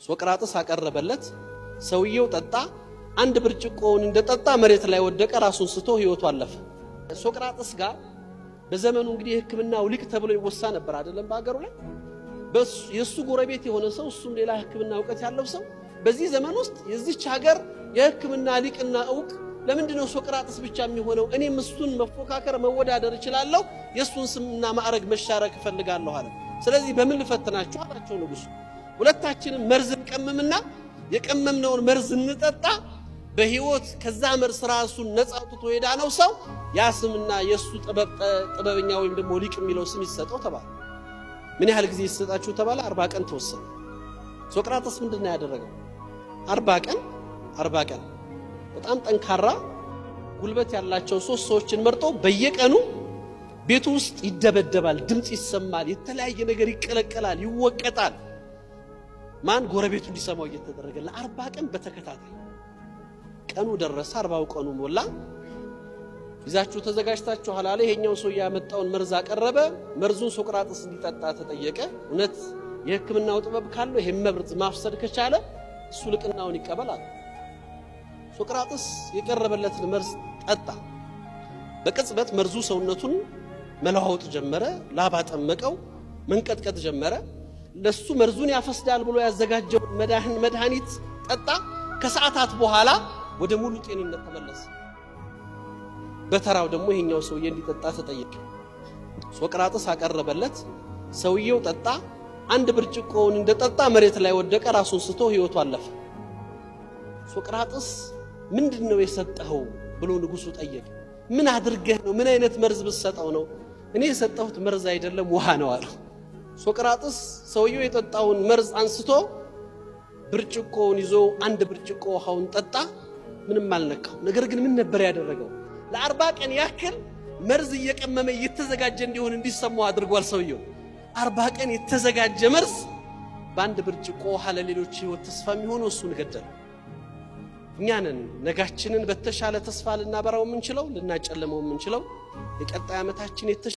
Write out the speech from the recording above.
ሶቅራጥስ አቀረበለት። ሰውየው ጠጣ። አንድ ብርጭቆውን እንደጠጣ መሬት ላይ ወደቀ። ራሱን ስቶ ህይወቱ አለፈ። ሶቅራጥስ ጋር በዘመኑ እንግዲህ የህክምናው ሊቅ ተብሎ ይወሳ ነበር አይደለም? በአገሩ ላይ የሱ ጎረቤት የሆነ ሰው እሱም ሌላ ህክምና ዕውቀት ያለው ሰው በዚህ ዘመን ውስጥ የዚች ሀገር የህክምና ሊቅና ዕውቅ ለምንድነው ሶቅራጥስ ብቻ የሚሆነው? እኔም እሱን መፎካከር መወዳደር እችላለሁ፣ የሱን ስምና ማዕረግ መሻረክ እፈልጋለሁ አለ። ስለዚህ በምን ልፈትናችሁ አላቸው ንጉሱ። ሁለታችንም መርዝ እንቀምምና የቀመምነውን መርዝ እንጠጣ፣ በህይወት ከዛ መርዝ ራሱን ነፃ አውጥቶ የዳነው ሰው ያ ስምና የሱ ጥበበኛ ወይም ደግሞ ሊቅ የሚለው ስም ይሰጠው ተባለ። ምን ያህል ጊዜ ይሰጣችሁ ተባለ? 40 ቀን ተወሰነ። ሶቅራጥስ ምንድነው ያደረገው? 40 ቀን በጣም ጠንካራ ጉልበት ያላቸው 3 ሰዎችን መርጦ በየቀኑ ቤቱ ውስጥ ይደበደባል፣ ድምጽ ይሰማል፣ የተለያየ ነገር ይቀለቀላል፣ ይወቀጣል። ማን? ጎረቤቱ እንዲሰማው እየተደረገ ለ40 ቀን በተከታታይ። ቀኑ ደረሰ፣ 40ው ቀኑ ሞላ። ይዛችሁ ተዘጋጅታችኋል አለ። ይሄኛው ሰው ያመጣውን መርዝ አቀረበ። መርዙን ሶቅራጥስ እንዲጠጣ ተጠየቀ። እውነት የህክምናው ጥበብ ካለው ይሄን መርዝ ማፍሰድ ከቻለ እሱ ልቅናውን ይቀበላል። ሶቅራጥስ የቀረበለትን መርዝ ጠጣ። በቅጽበት መርዙ ሰውነቱን መለዋወጥ ጀመረ። ላባ ጠመቀው፣ መንቀጥቀጥ ጀመረ። ለሱ መርዙን ያፈስዳል ብሎ ያዘጋጀው መድኃኒት ጠጣ። ከሰዓታት በኋላ ወደ ሙሉ ጤንነት ተመለሰ። በተራው ደግሞ ይሄኛው ሰውዬ እንዲጠጣ ተጠየቀ። ሶቅራጥስ አቀረበለት። ሰውየው ጠጣ። አንድ ብርጭቆውን እንደጠጣ መሬት ላይ ወደቀ። ራሱን ስቶ ህይወቱ አለፈ። ሶቅራጥስ ምንድነው የሰጠኸው ብሎ ንጉሱ ጠየቀ። ምን አድርገህ ነው? ምን አይነት መርዝ ብትሰጠው ነው? እኔ የሰጠሁት መርዝ አይደለም ውሃ ነው አለው። ሶቅራጥስ ሰውየው የጠጣውን መርዝ አንስቶ ብርጭቆውን ይዞ አንድ ብርጭቆ ውሃውን ጠጣ። ምንም አልነካው። ነገር ግን ምን ነበር ያደረገው? ለ40 ቀን ያክል መርዝ እየቀመመ እየተዘጋጀ እንዲሆን እንዲሰማው አድርጓል። ሰውየው 40 ቀን የተዘጋጀ መርዝ በአንድ ብርጭቆ ውሃ ለሌሎች ህይወት ተስፋ የሚሆነው እሱን ገደለ። እኛንን ነጋችንን በተሻለ ተስፋ ልናበራው የምንችለው ልናጨልመው የምንችለው የቀጣይ ዓመታችን